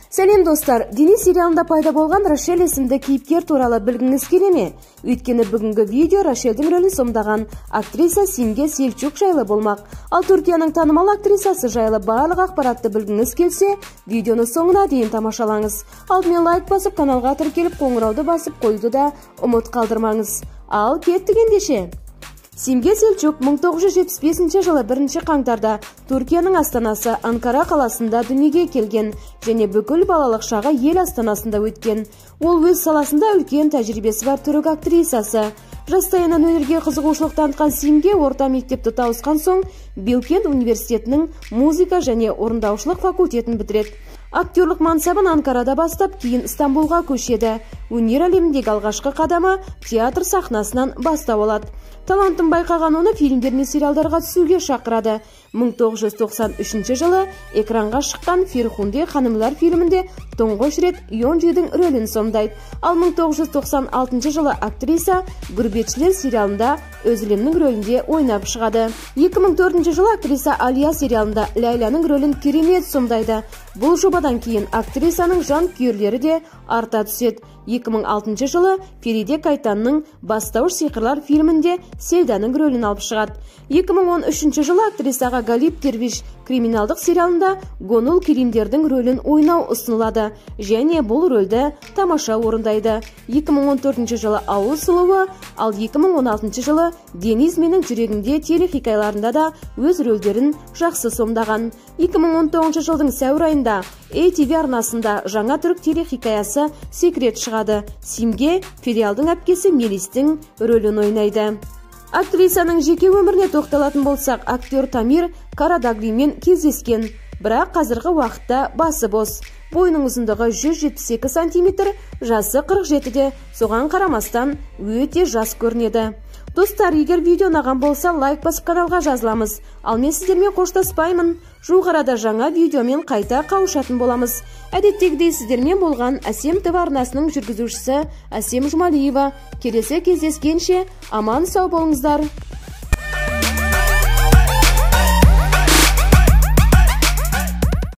Сәлем достар, Денис сериалында пайда болған Рашель есімді кейіпкер туралы білгіңіз келе ме? Өйткені бүгінгі видео Рашельдің рөлін сомдаған актриса Симге Селчук жайлы болмақ. Ал Түркияның танымал актрисасы жайлы барлық ақпаратты білгіңіз келсе, видеоны соңына дейін тамашалаңыз. Алдымен лайк басып, каналға тіркеліп, қоңырауды басып қойды да ұмыт қалдырмаңыз. Ал кеттік ендеше. Симге Селчук 1975 жылы 1 қаңтарда Түркияның астанасы Анкара қаласында дүниеге келген және бүкіл балалық шағы ел астанасында өткен. Ол өз саласында үлкен тәжірибесі бар түрік актрисасы. Жастайынан өнерге қызығушылық танытқан Симге орта мектепті тауысқан соң Билкент университетінің музыка және орындаушылық факультетін бітіреді. Актерлік мансабын Анкарада бастап, кейін Стамбулға көшеді. Өнер әлеміндегі алғашқы қадамы театр сахнасынан бастау алады. Талантын байқаған оны фильмдер мен сериалдарға түсуге шақырады. 1993 жылы экранға шыққан Ферхунде ханымлар фильмінде тұңғыш рет Йонжидің рөлін сомдайды. Ал 1996 жылы актриса Гүрбетшілер сериалында Өзілемнің рөлінде ойнап шығады. 2004 жылы актриса Алия сериалында Ләйләнің рөлін керемет сомдайды. Бұл жобадан кейін актрисаның жан күйерлері де арта түседі. 2006 жылы Фериде Кайтанның Бастауыш сиқырлар фильмінде Сейданың рөлін алып шығады. 2013 жылы актрисаға Галип Дервиш криминалдық сериалында Гонул Керимдердің рөлін ойнау ұсынылады және бұл рөлді тамаша орындайды. 2014 жылы Ауыл сұлуы, ал 2016 жылы Денис менің жүрегімде телехикаяларында да өз рөлдерін жақсы сомдаған. 2019 жылдың сәуір айында ATV арнасында жаңа түрік телехикаясы Секрет шығады. Симге Фериалдың әпкесі Мелистің рөлін ойнайды. Актрисаның жеке өміріне тоқталатын болсақ, актер Тамир Карадаглимен кездескен, бірақ қазіргі уақытта басы бос. Бойының ұзындығы 172 см, жасы 47-де, соған қарамастан өте жас көрінеді. Достар, егер видео ұнаған болса, лайк басып каналға жазыламыз. Ал мен сіздермен қоштаспаймын. Жуық арада жаңа видеомен қайта қауышатын боламыз. Әдеттегідей сіздермен болған Әсем ТВ арнасының жүргізушісі Әсем Жұмалиева. Келесі кездескенше аман сау болыңыздар.